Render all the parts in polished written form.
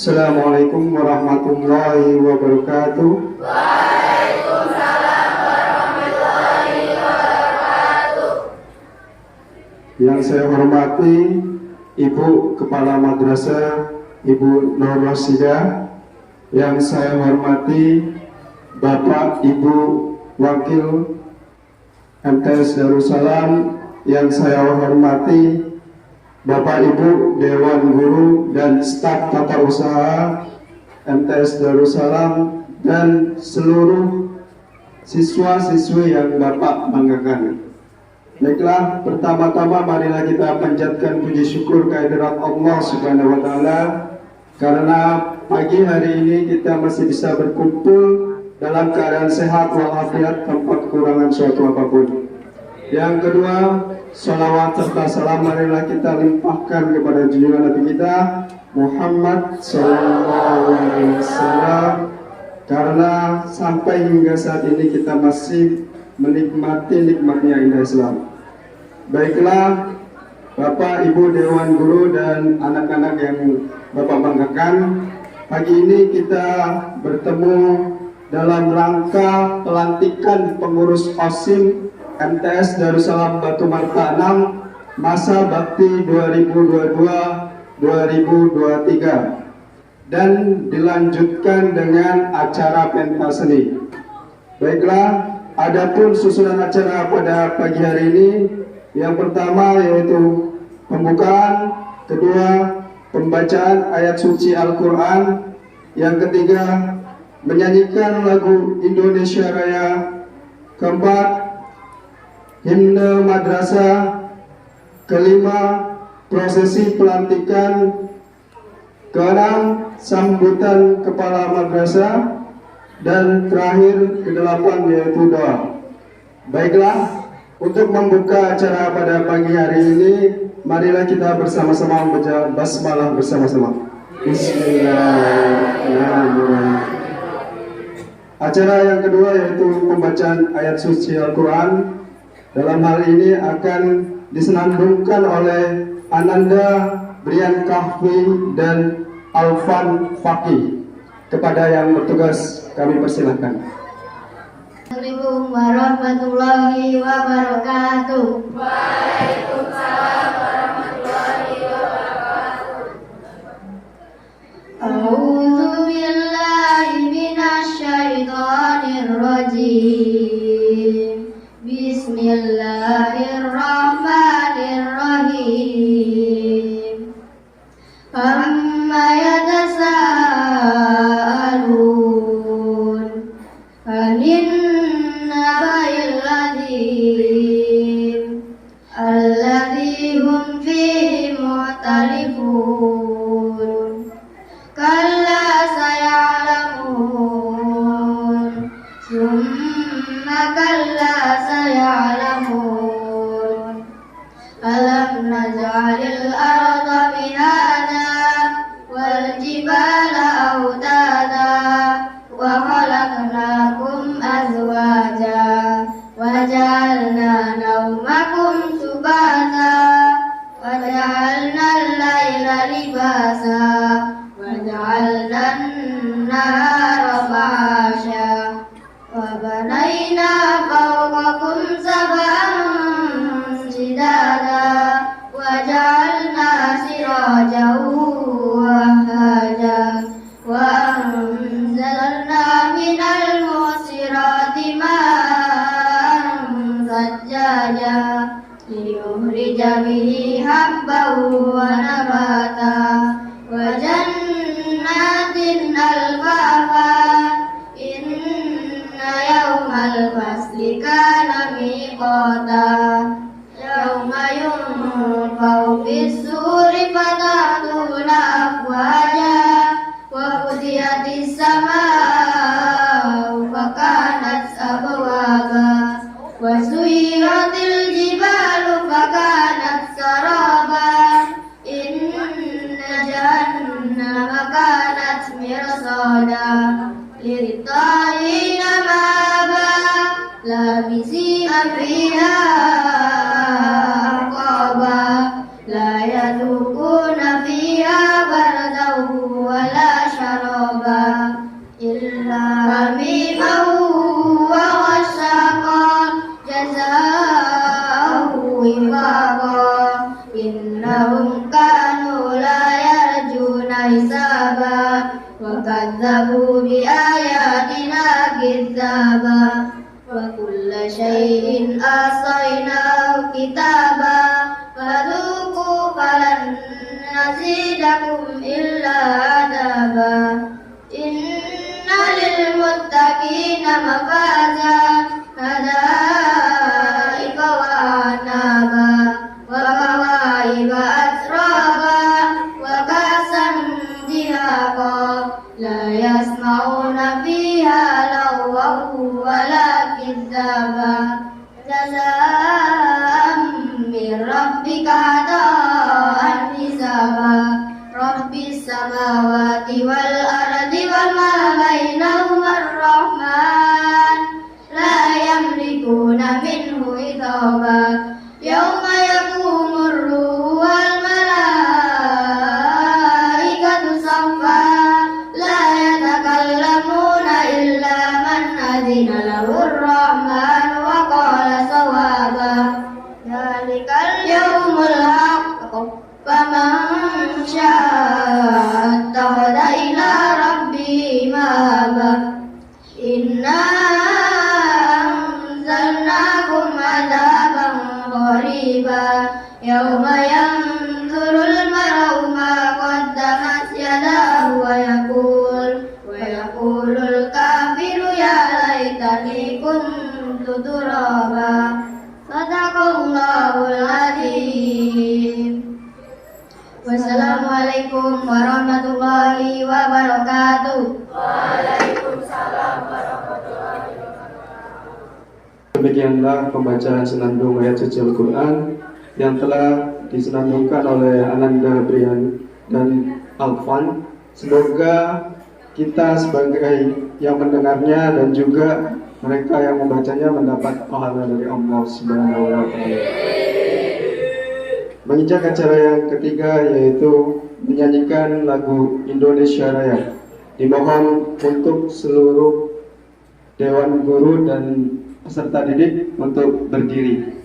Assalamualaikum warahmatullahi wabarakatuh. Waalaikumsalam warahmatullahi wabarakatuh. Yang saya hormati Ibu Kepala Madrasah Ibu Nur Rosidah. Yang saya hormati Bapak Ibu Wakil MTS Darussalam. Yang saya hormati Bapak Ibu Dewan Guru dan staf tata usaha MTS Darussalam dan seluruh siswa-siswi yang Bapak banggakan. Baiklah, pertama-tama marilah kita panjatkan puji syukur kehadirat Allah Subhanahu wa taala karena pagi hari ini kita masih bisa berkumpul dalam keadaan sehat walafiat tanpa kekurangan suatu apapun. Yang kedua, salawat serta salam marilah kita limpahkan kepada junjungan Nabi kita Muhammad SAW, karena sampai hingga saat ini kita masih menikmati nikmatnya indah Islam. Baiklah, Bapak Ibu Dewan Guru dan anak-anak yang Bapak banggakan, pagi ini kita bertemu dalam rangka pelantikan pengurus OSIM MTS Darussalam Batu Marta 6 masa bakti 2022-2023 dan dilanjutkan dengan acara pentas seni. Baiklah, adapun susunan acara pada pagi hari ini, yang pertama yaitu pembukaan, kedua pembacaan ayat suci Al-Quran, yang ketiga menyanyikan lagu Indonesia Raya, keempat himne madrasah, kelima prosesi pelantikan, keenam sambutan kepala madrasah, dan terakhir kedelapan yaitu doa. Baiklah, untuk membuka acara pada pagi hari ini, marilah kita bersama-sama membaca basmalah bersama-sama. Bismillahirrahmanirrahim. Acara yang kedua yaitu pembacaan ayat suci Al-Quran. Dalam hal ini akan disenandungkan oleh Ananda Brian Kahfi dan Alfan Fakih. Kepada yang bertugas kami persilahkan. Assalamualaikum warahmatullahi wabarakatuh. Waalaikumsalam warahmatullahi wabarakatuh. A'udzu billahi minasy syaithanir rajim. Bismillahirrahmanirrahim. Amma yatasaalun anin naba'il adzim alladzi hum fihi mukhtalifun. Kalla saya'lamun summa kalla saya'lamun. Alam naj'alil arda mihada wal jibala autada wa khalaqnakum azwaja wa ja'alna nawmakum subata wa ja'alna al-laila libasa wa ja'alna an-nahara ma'asha wa banayna fawqakum sab'an shidada wa ja'alna sirajan wahaja wa anzalna minal mu'sirati ma'an sajjaja liyukhrija bihi habban wa nabata wa jannatin alfafa. Inna yawmal fasli kana miqata yawma yunfau fis-suri fatatuna afwaja wa futihatis samaa'u fakanat abwaba wa suyiratil jibalu fakanat saraba. Inna jahannama kanat mirsada littagina ma'aba labisina fiha ahqaba la yadukuna fiha bardan wala وكذبوا بآياتنا كذابا وكل شيء أحصيناه كتابا فذوقوا فلن نزيدكم إلا عذابا إن للمتقين مفازا حدائق وأعنابا وكواعب أترابا وكأسا دهاقا لا يسمعون فيها لغوا ولا كذابا جزاء من ربك عطاء حسابا رب السماوات والأرض وما بينهما الرحمن لا يملكون منه خطابا يوم يقوم الروح والملائكة صفا لا يتكلمون إلا من أذن له الرحمن وقال صوابا ذلك اليوم الحق فمن شاء اتخذ إلى ربه مآبا إنا أنزلناكم عذابا قريبا يوم ينظر المرء ما قدمت يداه ويقول الكافر يا ليتني كنت ترابا صدق الله العظيم. Wassalamualaikum warahmatullahi wabarakatuh. Waalaikumsalam warahmatullahi wabarakatuh. Demikianlah pembacaan senandung ayat suci Al-Quran yang telah disenandungkan oleh Ananda Brian dan Alfan. Semoga kita sebagai yang mendengarnya dan juga mereka yang membacanya mendapat pahala dari Allah Subhanahu wa Ta'ala. Menginjak acara yang ketiga, yaitu menyanyikan lagu Indonesia Raya. Dimohon untuk seluruh Dewan Guru dan peserta didik untuk berdiri.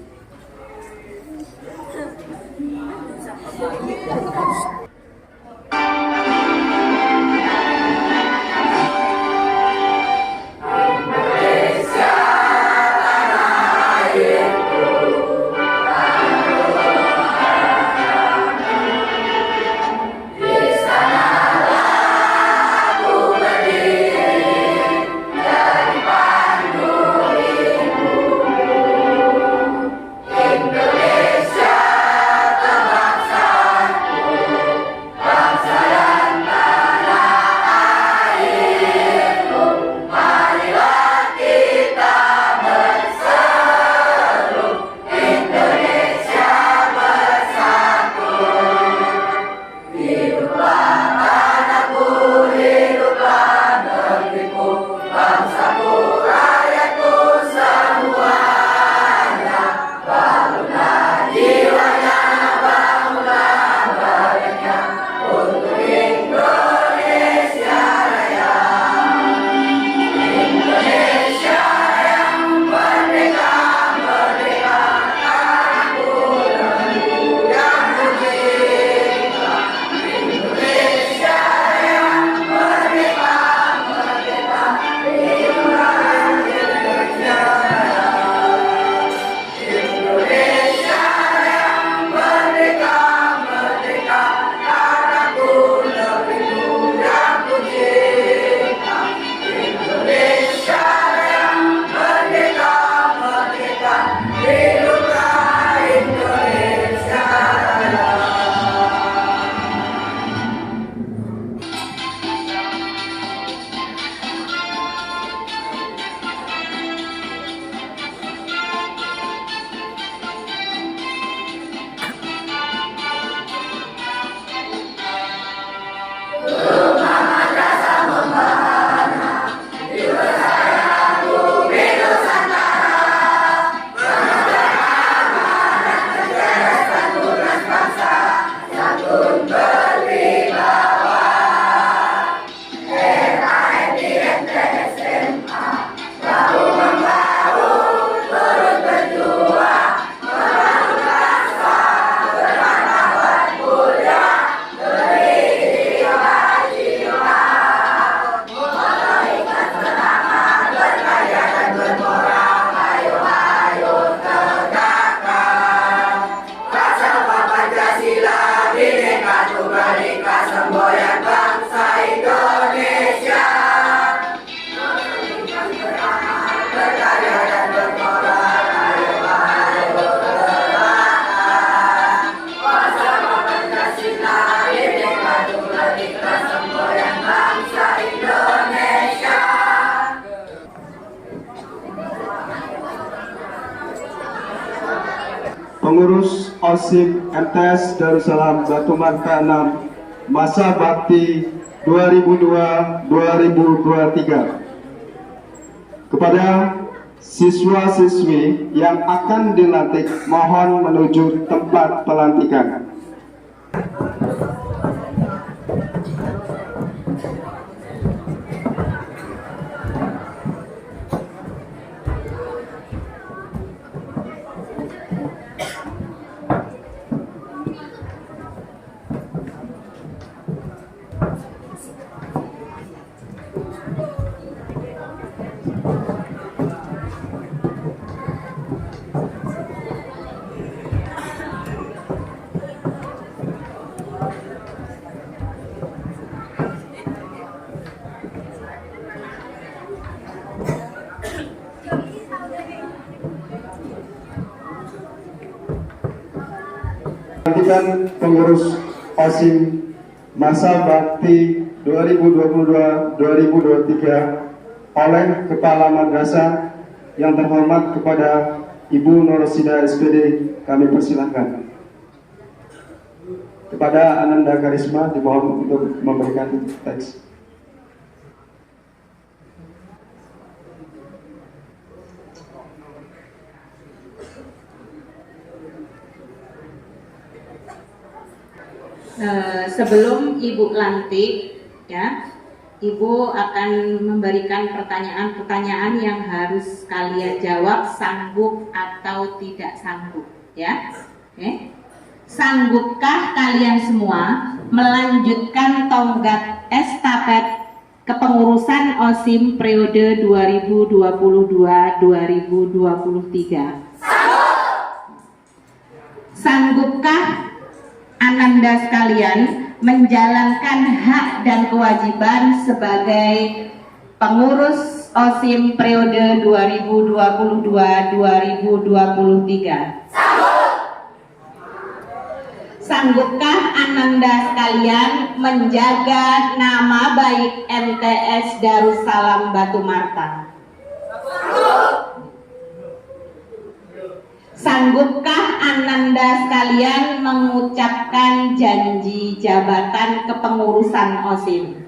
pengurus OSIM MTS Darussalam Batu Marta 6 masa bakti 2002-2023. Kepada siswa-siswi yang akan dilantik, mohon menuju tempat pelantikan. Pelantikan pengurus OSIM masa bakti 2022-2023 oleh Kepala Madrasah yang terhormat kepada Ibu Nur Roshida SPD, kami persilahkan. Kepada Ananda Karisma dimohon untuk memberikan teks. Sebelum Ibu lantik, ya, Ibu akan memberikan pertanyaan-pertanyaan yang harus kalian jawab sanggup atau tidak sanggup, ya. Oke. Sanggupkah kalian semua melanjutkan tonggak estafet kepengurusan OSIM periode 2022-2023? Sanggupkah Ananda sekalian menjalankan hak dan kewajiban sebagai pengurus OSIM periode 2022-2023? Sanggupkah Ananda sekalian menjaga nama baik MTS Darussalam Batu Marta? Sanggupkah Ananda sekalian mengucapkan janji jabatan kepengurusan OSIM?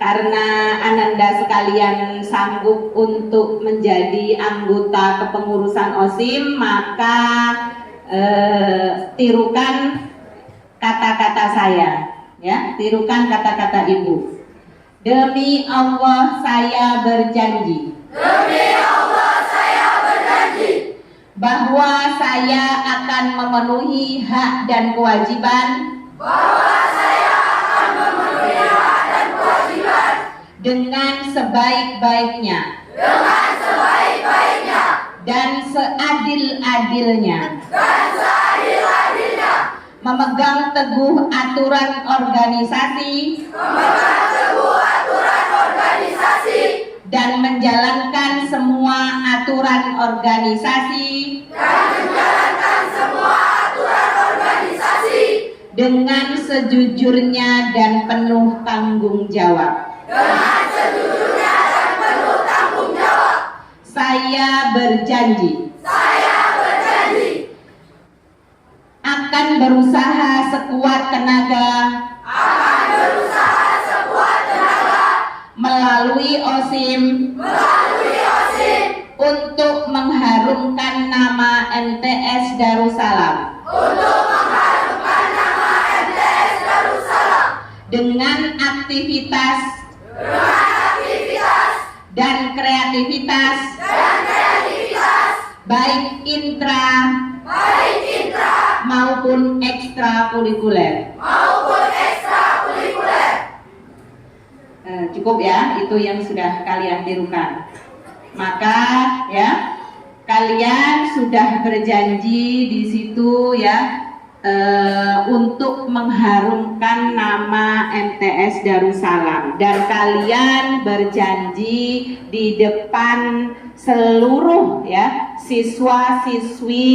Karena Ananda sekalian sanggup untuk menjadi anggota kepengurusan OSIM, maka tirukan kata-kata saya, ya, tirukan kata-kata Ibu. Demi Allah saya berjanji. Demi Allah saya berjanji bahwa saya akan memenuhi hak dan kewajiban. Bahwa saya akan memenuhi hak dan kewajiban dengan sebaik-baiknya. Dengan sebaik-baiknya dan seadil-adilnya. Dan seadil-adilnya memegang teguh aturan organisasi. Memegang teguh aturan organisasi dan menjalankan semua aturan organisasi. Dan menjalankan semua aturan organisasi dengan sejujurnya dan penuh tanggung jawab. Dengan sejujurnya dan penuh tanggung jawab. Saya berjanji. Saya berjanji akan berusaha sekuat tenaga. Akan berusaha sekuat tenaga melalui OSIM. Melalui OSIM untuk mengharumkan nama MTS Darussalam. Untuk mengharumkan nama MTS Darussalam dengan aktivitas. Dengan aktivitas dan kreativitas. Dan kreativitas baik intra maupun ekstrakurikuler. Cukup ya, itu yang sudah kalian tirukan. Maka ya, kalian sudah berjanji di situ ya, untuk mengharumkan nama MTS Darussalam, dan kalian berjanji di depan seluruh ya siswa-siswi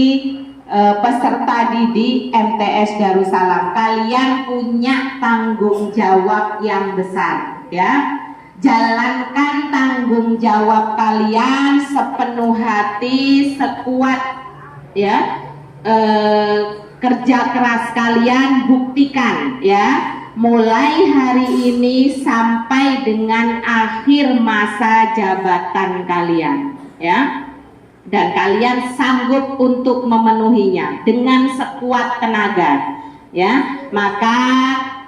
peserta didik MTS Darussalam, kalian punya tanggung jawab yang besar ya. Jalankan tanggung jawab kalian sepenuh hati, sekuat ya, kerja keras kalian buktikan ya, mulai hari ini sampai dengan akhir masa jabatan kalian ya, dan kalian sanggup untuk memenuhinya dengan sekuat tenaga ya. Maka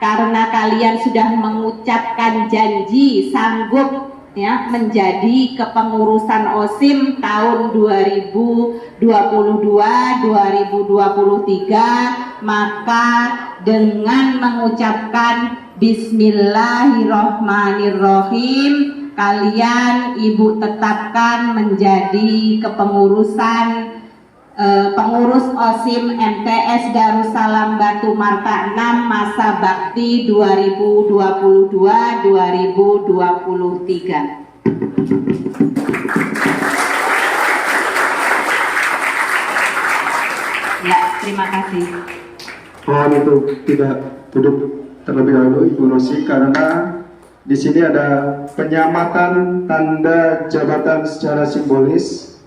karena kalian sudah mengucapkan janji sanggup ya menjadi kepengurusan OSIM tahun 2022-2023, maka dengan mengucapkan Bismillahirrohmanirrohim, kalian Ibu tetapkan menjadi kepengurusan pengurus OSIM MTS Darussalam Batu Marta 6 masa bakti 2022-2023. Ya, terima kasih. Mohon itu tidak duduk terlebih dahulu Ibu Rosi, karena di sini ada penyamatan tanda jabatan secara simbolis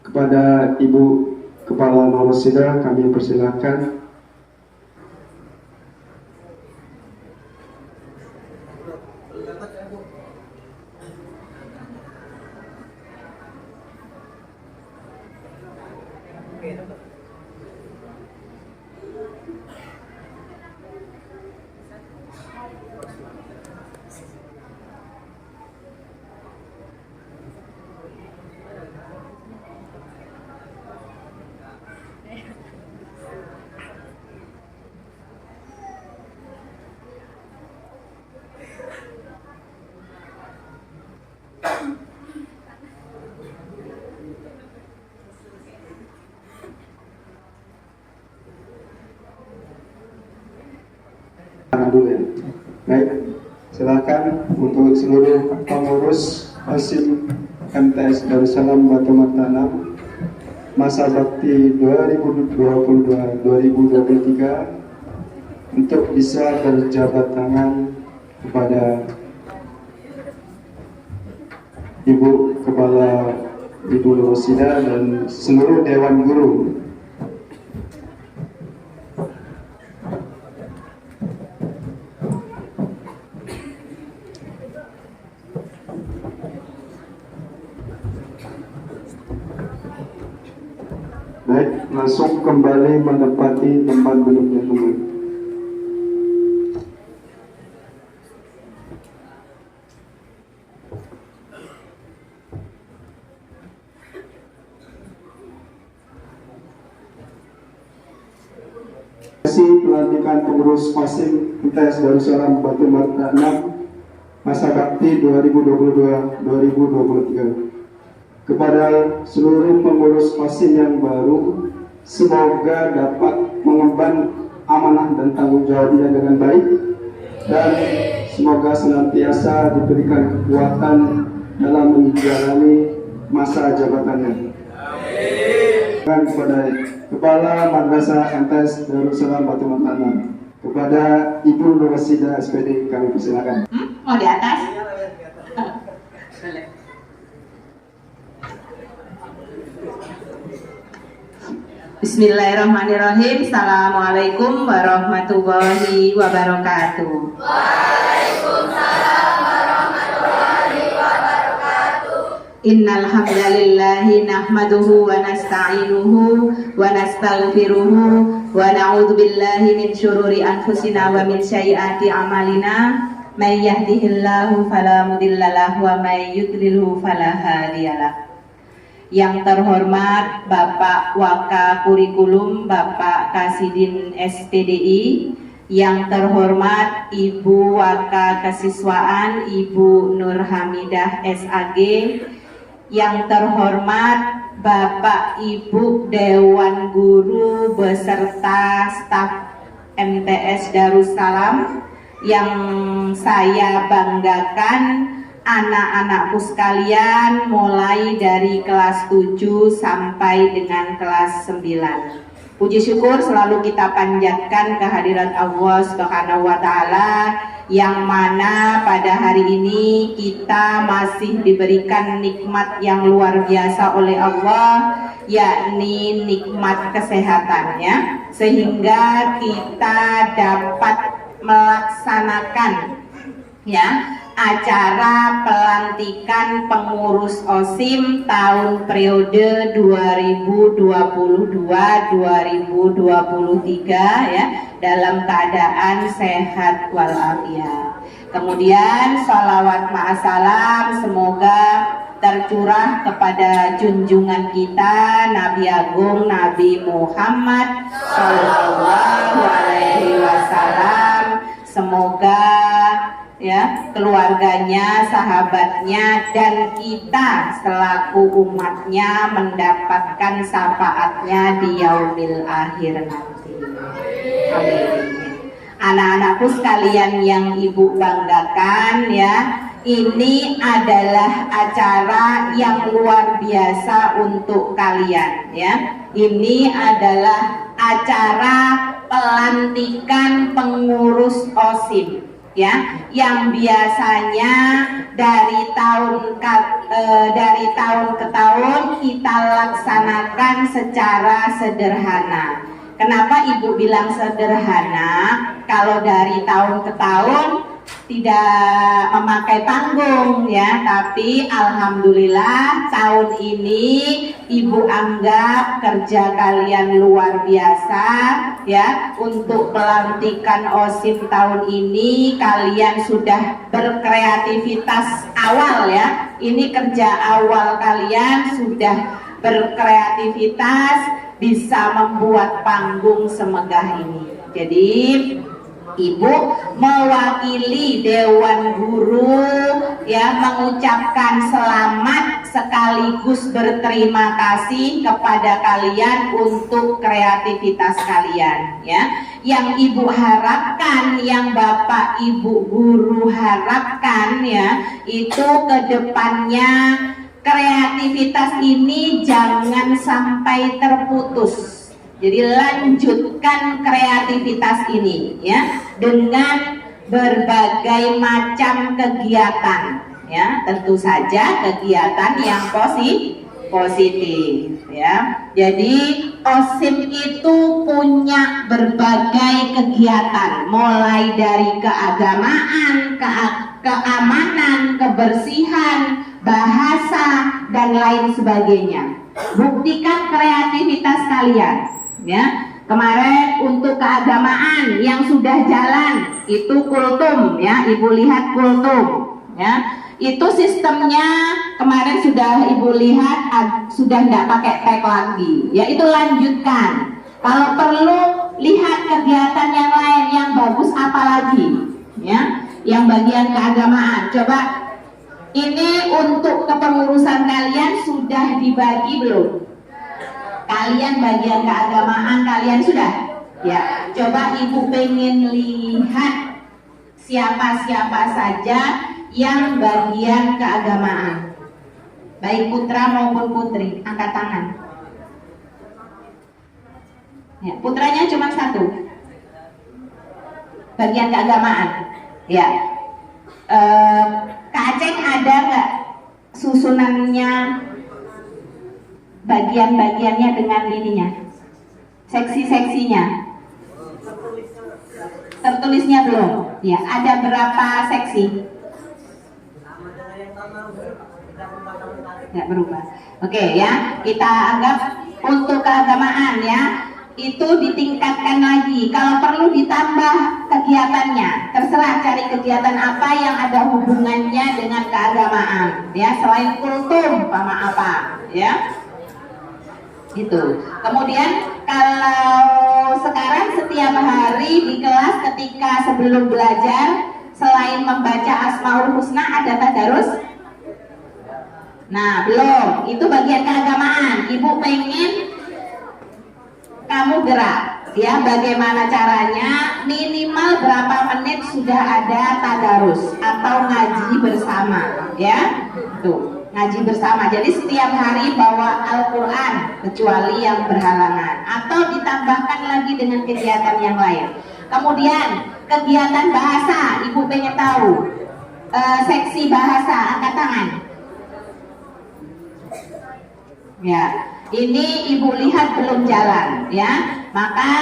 kepada Ibu Kepala Norosida. Kami persilakan. Dulu ya. Baik, silakan untuk seluruh pengurus OSIM MTS Darussalam Batu Marta 6 masa bakti 2022-2023 untuk bisa berjabat tangan kepada Ibu Kepala Ibu Norosida dan seluruh Dewan Guru. Baik, langsung kembali menempati tempat duduknya kembali. Pelantikan pengurus OSIM MTS Darussalam Batu Marta 6 masa bakti 2022-2023. Kepada seluruh pengurus OSIM yang baru, semoga dapat mengemban amanah dan tanggung jawabnya dengan baik, dan semoga senantiasa diberikan kekuatan dalam menjalani masa jabatannya. Dan kepada Kepala Madrasah MTS Darussalam Batu Marta 6, kepada Ibu Norosida SPD, kami persilakan. Oh, di atas? Boleh. Bismillahirrahmanirrahim. Assalamualaikum warahmatullahi wabarakatuh. Waalaikumsalam warahmatullahi wabarakatuh. Innal hamdalillahi nahmaduhu wa nasta'inuhu wa nastaghfiruhu wa na'udzu billahi min syururi anfusina wa min sayyiati a'malina. May yahdihillahu fala mudhillalah wa may yudlilhu fala hadiyalah. Yang terhormat Bapak Waka Kurikulum, Bapak Kasidin SPDI, yang terhormat Ibu Waka Kesiswaan, Ibu Nur Hamidah SAG, yang terhormat Bapak Ibu Dewan Guru beserta staf MTS Darussalam, yang saya banggakan anak-anakku sekalian mulai dari kelas 7 sampai dengan kelas 9. Puji syukur selalu kita panjatkan kehadirat Allah Subhanahu wa taala yang mana pada hari ini kita masih diberikan nikmat yang luar biasa oleh Allah, yakni nikmat kesehatan ya, sehingga kita dapat melaksanakan ya acara pelantikan pengurus OSIM tahun periode 2022-2023 ya, dalam keadaan sehat walafiat. Kemudian sholawat ma'asalam semoga tercurah kepada junjungan kita Nabi Agung Nabi Muhammad Sallallahu Alaihi Wasallam. Semoga ya keluarganya, sahabatnya, dan kita selaku umatnya mendapatkan syafaatnya di yaumil akhir nanti. Amin. Anak-anakku sekalian yang ibu banggakan ya, ini adalah acara yang luar biasa untuk kalian ya. Ini adalah acara pelantikan pengurus OSIM ya, yang biasanya dari tahun ke tahun kita laksanakan secara sederhana. Kenapa ibu bilang sederhana? Kalau dari tahun ke tahun tidak memakai panggung ya, tapi alhamdulillah tahun ini ibu anggap kerja kalian luar biasa ya. Untuk pelantikan OSIM tahun ini kalian sudah berkreativitas awal ya. Ini kerja awal kalian sudah berkreativitas, bisa membuat panggung semegah ini. Jadi ibu mewakili Dewan Guru ya mengucapkan selamat sekaligus berterima kasih kepada kalian untuk kreativitas kalian ya. Yang ibu harapkan, yang Bapak Ibu guru harapkan ya, itu kedepannya kreativitas ini jangan sampai terputus. Jadi lanjutkan kreativitas ini ya dengan berbagai macam kegiatan ya, tentu saja kegiatan yang positif ya. Jadi OSIM itu punya berbagai kegiatan, mulai dari keagamaan, keamanan, kebersihan, bahasa, dan lain sebagainya. Buktikan kreativitas kalian ya. Kemarin untuk keagamaan yang sudah jalan itu kultum ya, ibu lihat kultum ya. Itu sistemnya kemarin sudah ibu lihat sudah tidak pakai tag lagi ya, itu lanjutkan. Kalau perlu lihat kegiatan yang lain yang bagus apa lagi ya, yang bagian keagamaan. Coba ini untuk kepengurusan kalian sudah dibagi belum? Kalian bagian keagamaan kalian sudah? Ya, coba ibu pengen lihat siapa-siapa saja yang bagian keagamaan, baik putra maupun putri, angkat tangan. Ya, putranya cuma satu, bagian keagamaan. Ya, Kak Aceh ada nggak susunannya, bagian-bagiannya dengan ininya, seksi-seksinya? Tertulisnya belum? Ya, ada berapa seksi? Nggak berubah. Oke ya, kita anggap untuk keagamaan ya, itu ditingkatkan lagi. Kalau perlu ditambah kegiatannya, terserah cari kegiatan apa yang ada hubungannya dengan keagamaan ya, selain kultum sama apa ya. Gitu. Kemudian kalau sekarang setiap hari di kelas ketika sebelum belajar, selain membaca Asmaul Husna ada tadarus? Nah belum, itu bagian keagamaan. Ibu pengen kamu gerak ya, bagaimana caranya, minimal berapa menit sudah ada tadarus atau ngaji bersama ya. Tuh, ngaji bersama. Jadi setiap hari bawa Al-Quran kecuali yang berhalangan, atau ditambahkan lagi dengan kegiatan yang lain. Kemudian kegiatan bahasa, Ibu pengen tahu. Seksi bahasa, angkat tangan. Ya, ini Ibu lihat belum jalan, ya. Maka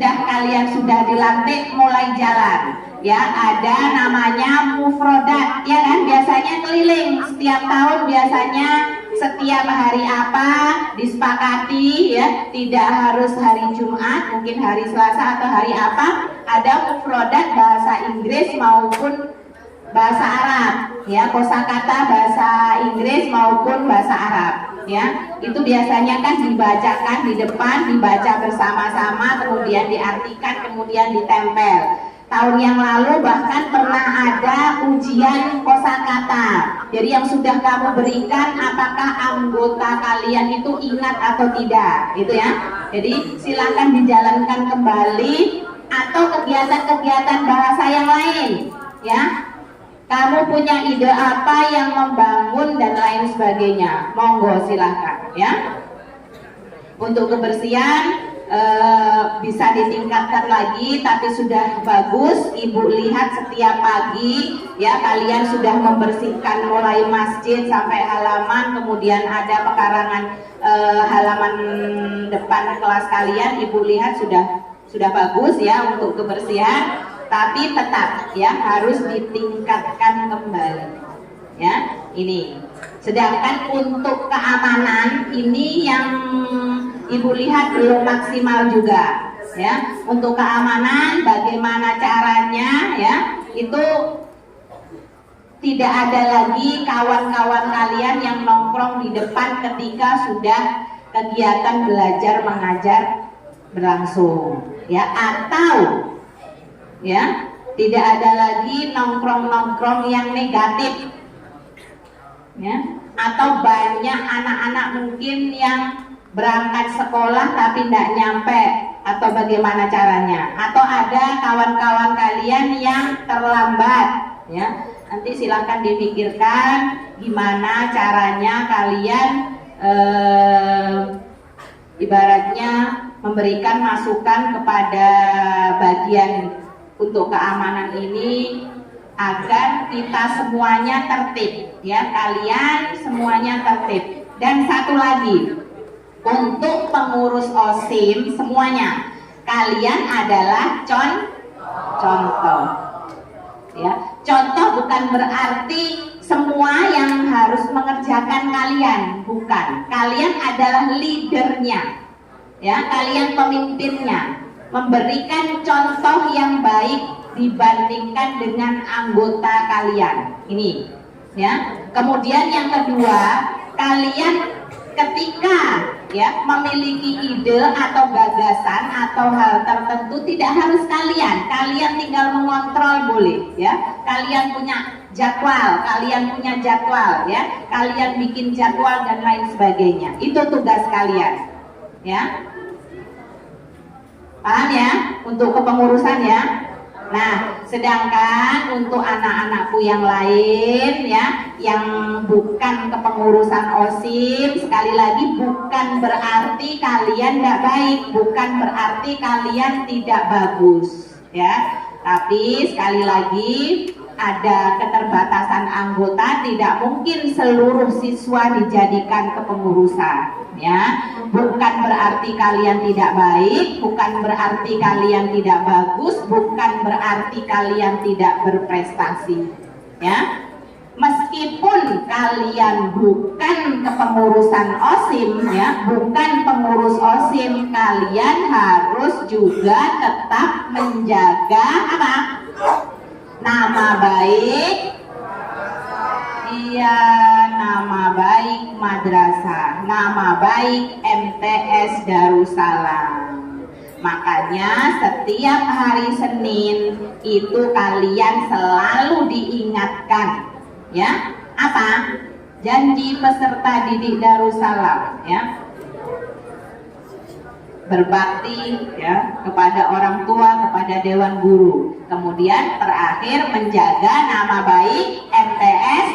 kalian sudah dilantik, mulai jalan. Ya, ada namanya mufrodat, ya kan? Biasanya keliling setiap tahun, biasanya setiap hari apa disepakati, ya, tidak harus hari Jumat, mungkin hari Selasa atau hari apa, ada mufrodat bahasa Inggris maupun bahasa Arab, ya, kosakata bahasa Inggris maupun bahasa Arab, ya. Itu biasanya kan dibacakan di depan, dibaca bersama-sama, kemudian diartikan, kemudian ditempel. Tahun yang lalu bahkan pernah ada ujian kosakata. Jadi yang sudah kamu berikan, apakah anggota kalian itu ingat atau tidak, gitu ya. Jadi silakan dijalankan kembali, atau kegiatan-kegiatan bahasa yang lain, ya. Kamu punya ide apa yang membangun dan lain sebagainya, monggo silakan, ya. Untuk kebersihan bisa ditingkatkan lagi, tapi sudah bagus. Ibu lihat setiap pagi, ya, kalian sudah membersihkan mulai masjid sampai halaman, kemudian ada pekarangan halaman depan kelas kalian. Ibu lihat sudah bagus, ya, untuk kebersihan. Tapi tetap, ya, harus ditingkatkan kembali, ya. Ini. Sedangkan untuk keamanan ini yang Ibu lihat belum maksimal juga, ya. Untuk keamanan bagaimana caranya, ya, itu tidak ada lagi kawan-kawan kalian yang nongkrong di depan ketika sudah kegiatan belajar mengajar berlangsung, ya. Atau, ya, tidak ada lagi nongkrong-nongkrong yang negatif, ya. Atau banyak anak-anak mungkin yang berangkat sekolah tapi tidak nyampe, atau bagaimana caranya, atau ada kawan-kawan kalian yang terlambat, ya. Nanti silakan dipikirkan gimana caranya kalian ibaratnya memberikan masukan kepada bagian untuk keamanan ini agar kita semuanya tertib, ya, kalian semuanya tertib. Dan satu lagi, untuk pengurus OSIM semuanya, kalian adalah contoh, ya. Contoh bukan berarti semua yang harus mengerjakan kalian, bukan. Kalian adalah leadernya, ya, kalian pemimpinnya, memberikan contoh yang baik dibandingkan dengan anggota kalian. Ini, ya. Kemudian yang kedua, kalian ketika, ya, memiliki ide atau gagasan atau hal tertentu tidak harus kalian tinggal mengontrol, boleh, ya. Kalian punya jadwal, ya, kalian bikin jadwal dan lain sebagainya. Itu tugas kalian, ya. Paham, ya, untuk kepengurusan, ya. Nah, sedangkan untuk anak-anakku yang lain, ya, yang bukan kepengurusan OSIM, sekali lagi bukan berarti kalian tidak baik, bukan berarti kalian tidak bagus, ya. Tapi sekali lagi ada keterbatasan anggota, tidak mungkin seluruh siswa dijadikan kepengurusan, ya. Bukan berarti kalian tidak baik, bukan berarti kalian tidak bagus, bukan berarti kalian tidak berprestasi, ya. Meskipun kalian bukan kepengurusan OSIM, ya, bukan pengurus OSIM, kalian harus juga tetap menjaga apa? Nama baik, iya, nama baik madrasah, nama baik MTS Darussalam. Makanya setiap hari Senin itu kalian selalu diingatkan, ya, apa? Janji peserta didik Darussalam, ya. Berbakti, ya, kepada orang tua, kepada dewan guru. Kemudian terakhir menjaga nama baik MTS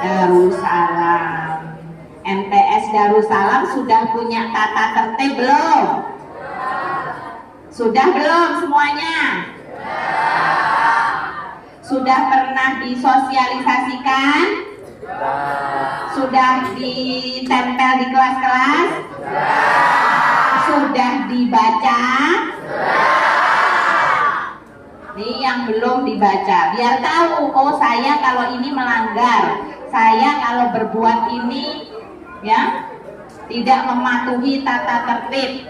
Darussalam. MTS Darussalam sudah punya tata tertib belum? Sudah belum semuanya? Sudah pernah disosialisasikan? Sudah ditempel di kelas-kelas? Sudah dibaca? Nih yang belum dibaca, biar tahu, oh saya kalau ini melanggar, saya kalau berbuat ini ya tidak mematuhi tata tertib.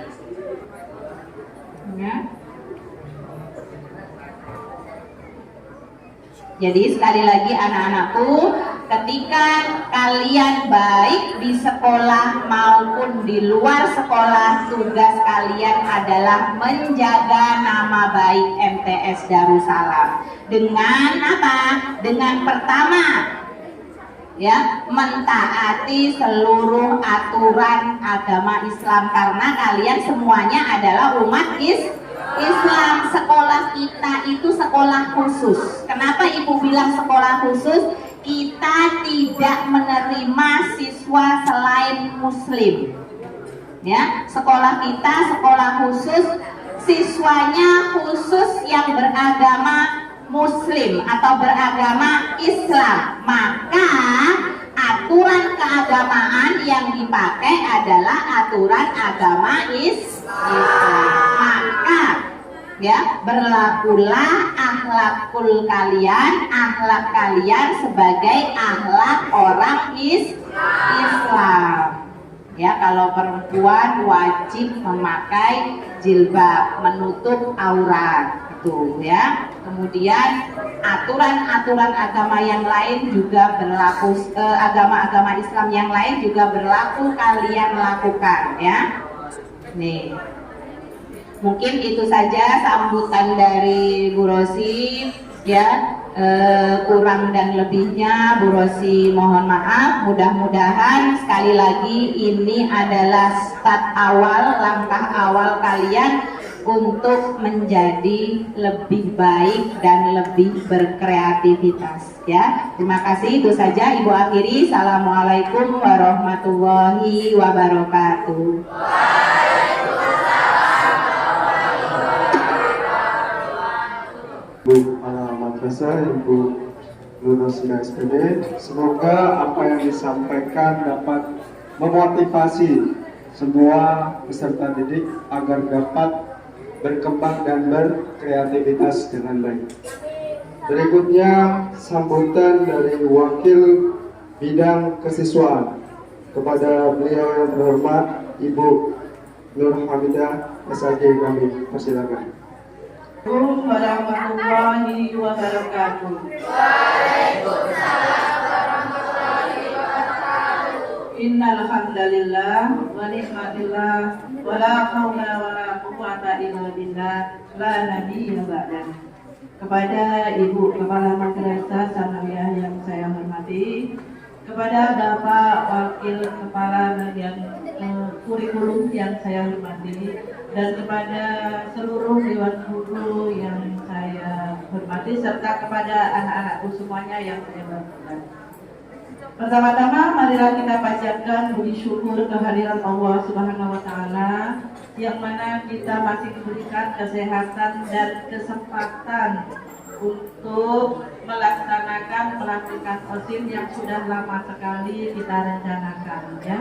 Ya. Jadi sekali lagi anak-anakku, ketika kalian baik di sekolah maupun di luar sekolah, tugas kalian adalah menjaga nama baik MTS Darussalam. Dengan apa? Dengan pertama, ya, mentaati seluruh aturan agama Islam, karena kalian semuanya adalah umat Islam. Sekolah kita itu sekolah khusus. Kenapa ibu bilang sekolah khusus? Kita tidak menerima siswa selain muslim. Ya, sekolah kita sekolah khusus, siswanya khusus yang beragama muslim atau beragama Islam. Maka aturan keagamaan yang dipakai adalah aturan agama Islam. Maka ya, berlakulah akhlakul kalian, akhlak kalian sebagai akhlak orang Islam. Ya, kalau perempuan wajib memakai jilbab, menutup aurat, gitu ya. Kemudian aturan-aturan agama yang lain juga berlaku, agama-agama Islam yang lain juga berlaku, kalian lakukan ya. Nih, mungkin itu saja sambutan dari Bu Rosi ya. Kurang dan lebihnya Bu Rosi mohon maaf. Mudah-mudahan sekali lagi ini adalah start awal, langkah awal kalian untuk menjadi lebih baik dan lebih berkreativitas ya. Terima kasih, itu saja Ibu akhiri. Assalamualaikum warahmatullahi wabarakatuh. Bu Kepala Madrasah, Ibu Nur Roshida SPD, semoga apa yang disampaikan dapat memotivasi semua peserta didik agar dapat berkembang dan berkreativitas dengan baik. Berikutnya sambutan dari Wakil Bidang Kesiswaan. Kepada beliau yang terhormat Ibu Nur Hamidah SAG, kami persilakan. Assalamualaikum warahmatullahi wabarakatuh. Waalaikumsalam warahmatullahi wabarakatuh. Innal hamdalillah wa ni'matillah wa la haula wa la quwwata illa billah la nabiyya ba'dah. Kepada Ibu Kepala Madrasah Sanawiyah yang saya hormati, kepada Bapak Wakil Kepala Bagian Kurikulum yang saya hormati, dan kepada seluruh Dewan Guru yang saya hormati, serta kepada anak-anakku semuanya yang saya banggakan. Pertama-tama marilah kita panjatkan puji syukur kehadiran Allah Subhanahu wa taala yang mana kita masih diberikan kesehatan dan kesempatan untuk melaksanakan pelantikan OSIM yang sudah lama sekali kita rencanakan ya.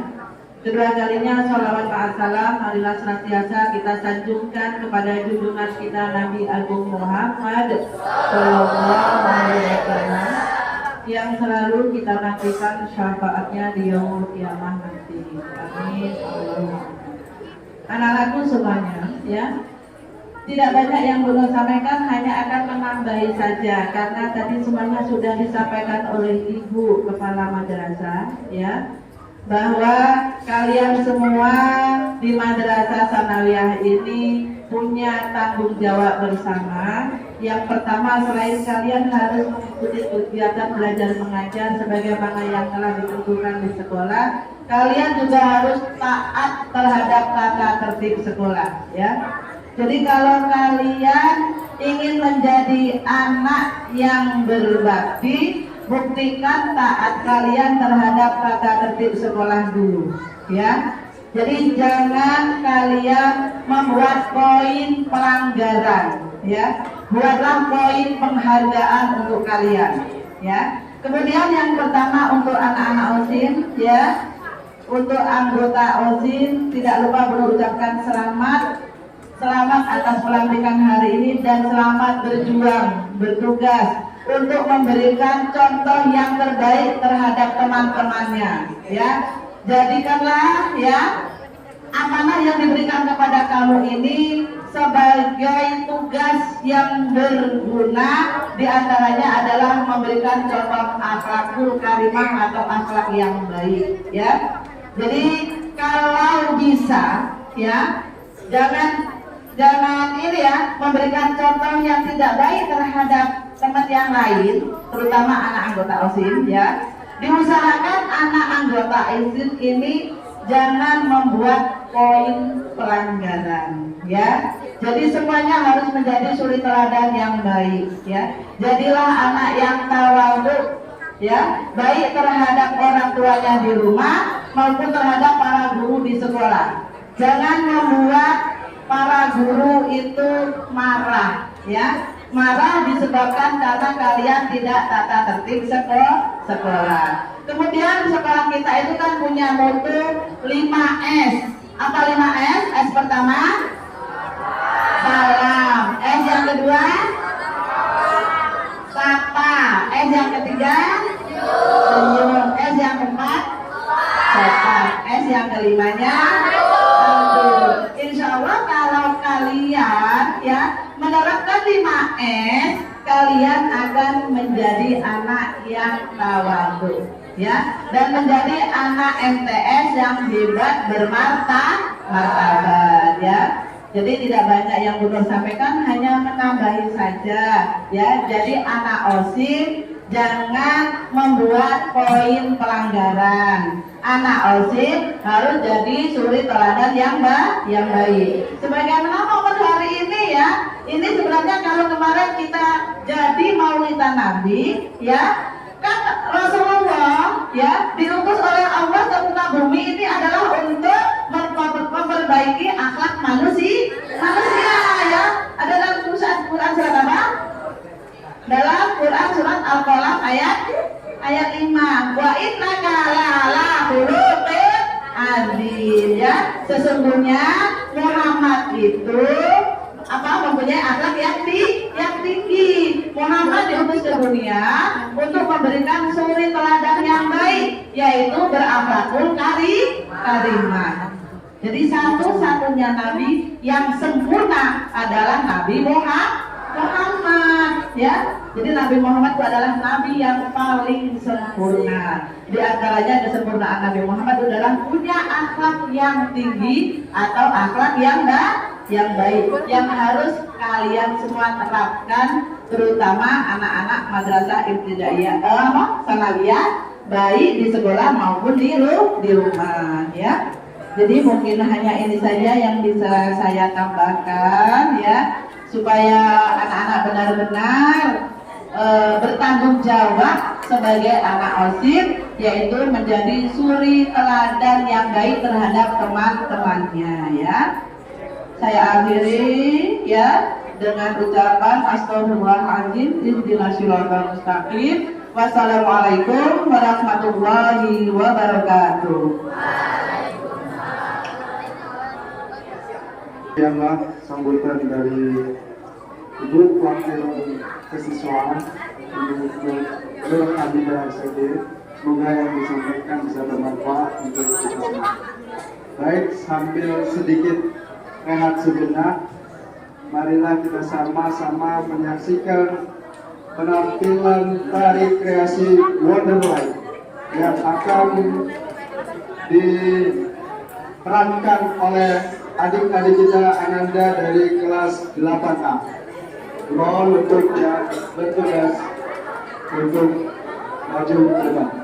Kedua kalinya sholawat ma'asalam marilah senantiasa kita sanjungkan kepada junjungan kita Nabi Agung Muhammad Sallallahu Alaihi Wasallam yang selalu kita nantikan syafaatnya di yaumul kiamah nanti. Amin. Anak-anakku semuanya ya, tidak banyak yang belum sampaikan, hanya akan menambahi saja karena tadi semuanya sudah disampaikan oleh Ibu Kepala Madrasah ya, bahwa kalian semua di Madrasah Sanawiyah ini punya tanggung jawab bersama. Yang pertama, selain kalian harus mengikuti kegiatan belajar mengajar sebagaimana yang telah ditentukan di sekolah, kalian juga harus taat terhadap tata tertib sekolah ya. Jadi kalau kalian ingin menjadi anak yang berbakti, buktikan taat kalian terhadap tata tertib sekolah dulu ya. Jadi jangan kalian membuat poin pelanggaran ya. buatlah poin penghargaan untuk kalian, ya. Kemudian yang pertama untuk anak-anak OSIM, ya. Untuk anggota OSIM tidak lupa mengucapkan selamat atas pelantikan hari ini dan selamat berjuang, bertugas untuk memberikan contoh yang terbaik terhadap teman-temannya, ya. Jadikanlah, ya, amanah yang diberikan kepada kamu ini sebagai tugas yang berguna, diantaranya adalah memberikan contoh akhlakul karimah atau akhlak yang baik, ya. Jadi kalau bisa, ya, jangan ini, ya, memberikan contoh yang tidak baik terhadap teman yang lain, terutama anak anggota OSIM, ya. Diusahakan anak anggota OSIM ini jangan membuat poin pelanggaran, ya. Jadi semuanya harus menjadi suri teladan yang baik, ya. Jadilah anak yang tawadhu, ya, baik terhadap orang tuanya di rumah maupun terhadap para guru di sekolah. Jangan membuat para guru itu marah, ya. Marah disebabkan karena kalian tidak tata tertib sekolah. Kemudian sekolah kita itu kan punya moto 5S. Apa 5S? S pertama salam. S yang kedua sapa. S yang ketiga senyum. S yang keempat sopan. S yang kelimanya tentu. Insya Allah kalau kalian, ya, menerapkan 5S, kalian akan menjadi anak yang tawadhu, ya, dan menjadi anak MTS yang hebat, bermartabat, ya. Jadi tidak banyak yang Bunur sampaikan, hanya menambahi saja, ya. Jadi anak OSIM jangan membuat poin pelanggaran. Anak OSIM harus jadi suri teladan yang baik. Sebagaimana momen hari ini, ya, ini sebenarnya kalau kemarin kita jadi maulidan Nabi, ya, kan Rasulullah, ya, diutus oleh Allah ke muka bumi ini adalah untuk memperbaiki akhlak manusia, ya. Ada dalam Quran surat apa? Dalam Quran surat Al-Qalam ayat 5. Wa innaka la'ala khuluqin azim, ya. Sesungguhnya Muhammad itu mempunyai akhlak yang tinggi. Muhammad diutus ke dunia untuk memberikan suri teladan yang baik, yaitu berakhlakul karimah. Jadi satu-satunya nabi yang sempurna adalah Nabi Muhammad, ya. Jadi Nabi Muhammad itu adalah nabi yang paling sempurna. Di antaranya kesempurnaan Nabi Muhammad itu adalah punya akhlak yang tinggi atau akhlak yang baik, yang harus kalian semua terapkan, terutama anak-anak madrasah ibtidaiyah, sanawiyah, baik di sekolah maupun di rumah, ya. Jadi mungkin hanya ini saja yang bisa saya tambahkan, ya, supaya anak-anak benar-benar bertanggung jawab sebagai anak OSIM, yaitu menjadi suri teladan yang baik terhadap teman-temannya, ya. Saya akhiri, ya, dengan ucapan astagfirullahaladzim, ihdinas siratal mustaqim. Wassalamualaikum warahmatullahi wabarakatuh. Yang sambutan dari Ibu Wakil Kesiswaan Ibu Hamidah SD, semoga yang disampaikan bisa bermanfaat untuk kita semua. Baik, sambil sedikit rehat sejenak, marilah kita sama-sama menyaksikan penampilan tari kreasi Wonderlight yang akan diperankan oleh adik-adik kita Ananda dari kelas 8A. Mohon untuk yang bertugas untuk maju ke depan.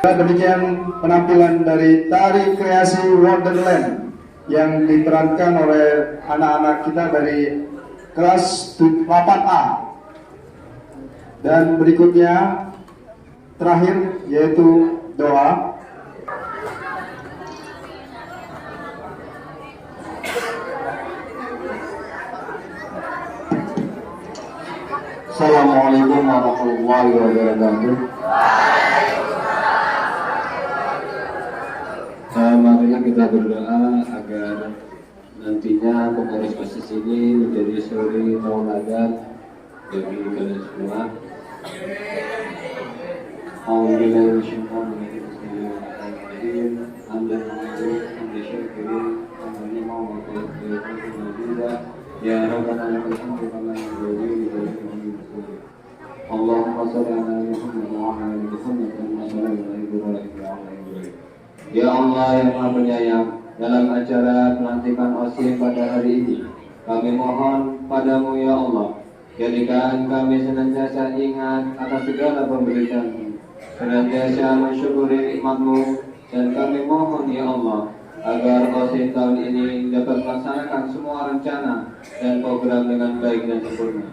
Demikian penampilan dari tari kreasi Wonderland yang diperankan oleh anak-anak kita dari kelas 8A. Dan berikutnya terakhir yaitu doa. Assalamualaikum warahmatullahi wabarakatuh. Marilah kita berdoa agar nantinya pengurus OSIS ini menjadi suri tauladan bagi kalian semua. Ya Rabbana lakal hamdu kama yanbaghi li jalali Allahumma shalli ala Muhammad wa ala ali Muhammad kama shallaita ala Ibrahim wa ala ali Ibrahim. Ya Allah yang Maha Penyayang, dalam acara pelantikan OSIS pada hari ini, kami mohon padamu ya Allah, jadikan kami senantiasa ingat atas segala pemberitaan-Mu, senantiasa mensyukuri nikmat-Mu, dan kami mohon ya Allah, agar OSIS tahun ini dapat melaksanakan semua rencana dan program dengan baik dan sempurna.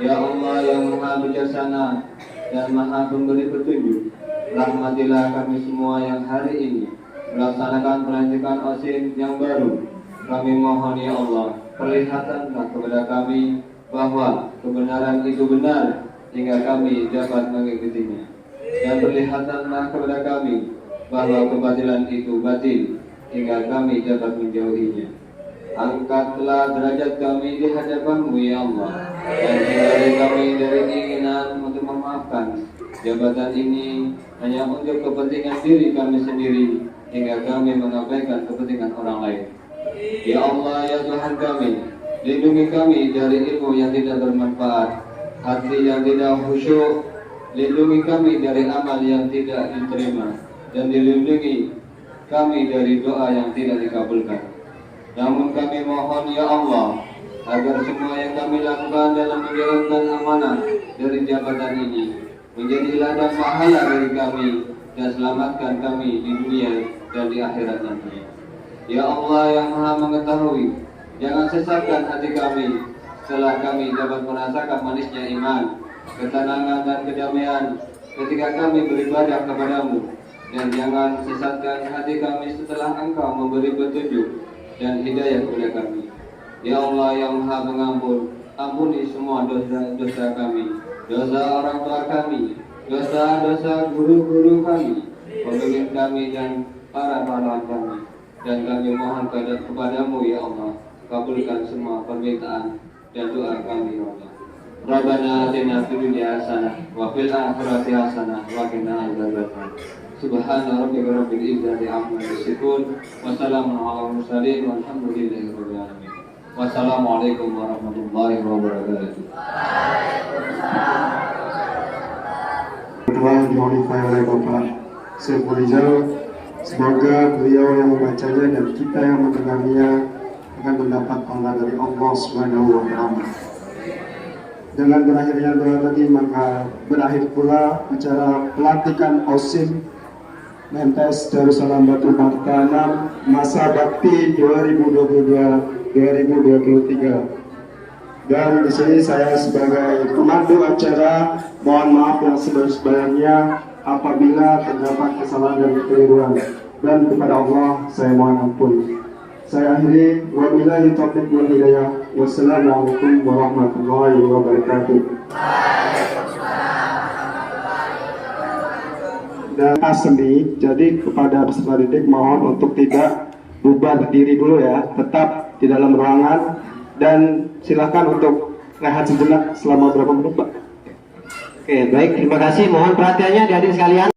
Ya Allah yang Maha Bijaksana dan Maha Pemberi petunjuk, rahmatilah kami semua yang hari ini melaksanakan pelantikan OSIS yang baru. Kami mohon ya Allah, perlihatkanlah kepada kami bahwa kebenaran itu benar hingga kami dapat mengikutinya, dan perlihatkanlah kepada kami bahwa kebatilan itu batil hingga kami dapat menjauhinya. Angkatlah derajat kami di hadapan-Mu ya Allah, dan hindari kami dari keinginan untuk memaafkan jabatan ini hanya untuk kepentingan diri kami sendiri hingga kami mengabaikan kepentingan orang lain. Ya Allah ya Tuhan kami, lindungi kami dari ilmu yang tidak bermanfaat, hati yang tidak khusyuk, lindungi kami dari amal yang tidak diterima, dan dilindungi kami dari doa yang tidak dikabulkan. Namun kami mohon ya Allah, agar semua yang kami lakukan dalam menjalankan amanah dari jabatan ini menjadi ladang pahala dari kami, dan selamatkan kami di dunia dan di akhirat nanti. Ya Allah yang Maha Mengetahui, jangan sesatkan hati kami setelah kami dapat merasakan manisnya iman, ketenangan dan kedamaian ketika kami beribadah kepadamu, dan jangan sesatkan hati kami setelah Engkau memberi petunjuk dan hidayah kepada kami. Ya Allah yang Maha Pengampun, ampuni semua dosa-dosa kami, dosa orang tua kami, dosa-dosa guru-guru kami, pemimpin kami dan para pahlawan kami. Dan kami mohon kepadamu ya Allah, kabulkan semua permintaan dan doa kami ya Allah. Rabbana atina fid dunya hasanah wa fil akhirati hasanah wa qina adzabannar. Subhana rabbika rabbil izzati amma yasifun wa salamun alal mursalin walhamdulillahi rabbil alamin. Wassalamualaikum warahmatullahi wabarakatuh. Doa yang dimulai oleh Bapak Saiful Rijal, semoga beliau yang membacanya dan kita yang mendengarnya akan mendapat pahala dari Allah Subhanahu wa Ta'ala. Dengan berakhirnya doa tadi, maka berakhir pula acara pelantikan OSIS Mentes Darussalam Batu Martanam masa bakti 2022-2023. Dan di sini saya sebagai pemandu acara mohon maaf yang sebesar-besarnya apabila terdapat kesalahan dan kekeliruan, dan kepada Allah saya mohon ampun. Saya akhiri, wabillahi taufiq wal hidayah. Wassalamualaikum warahmatullahi wabarakatuh. Dan seni, jadi kepada peserta didik mohon untuk tidak bubar diri dulu ya, tetap di dalam ruangan, dan silakan untuk rehat sejenak selama berapa menit Pak. Oke, baik, terima kasih. Mohon perhatiannya adik-adik sekalian.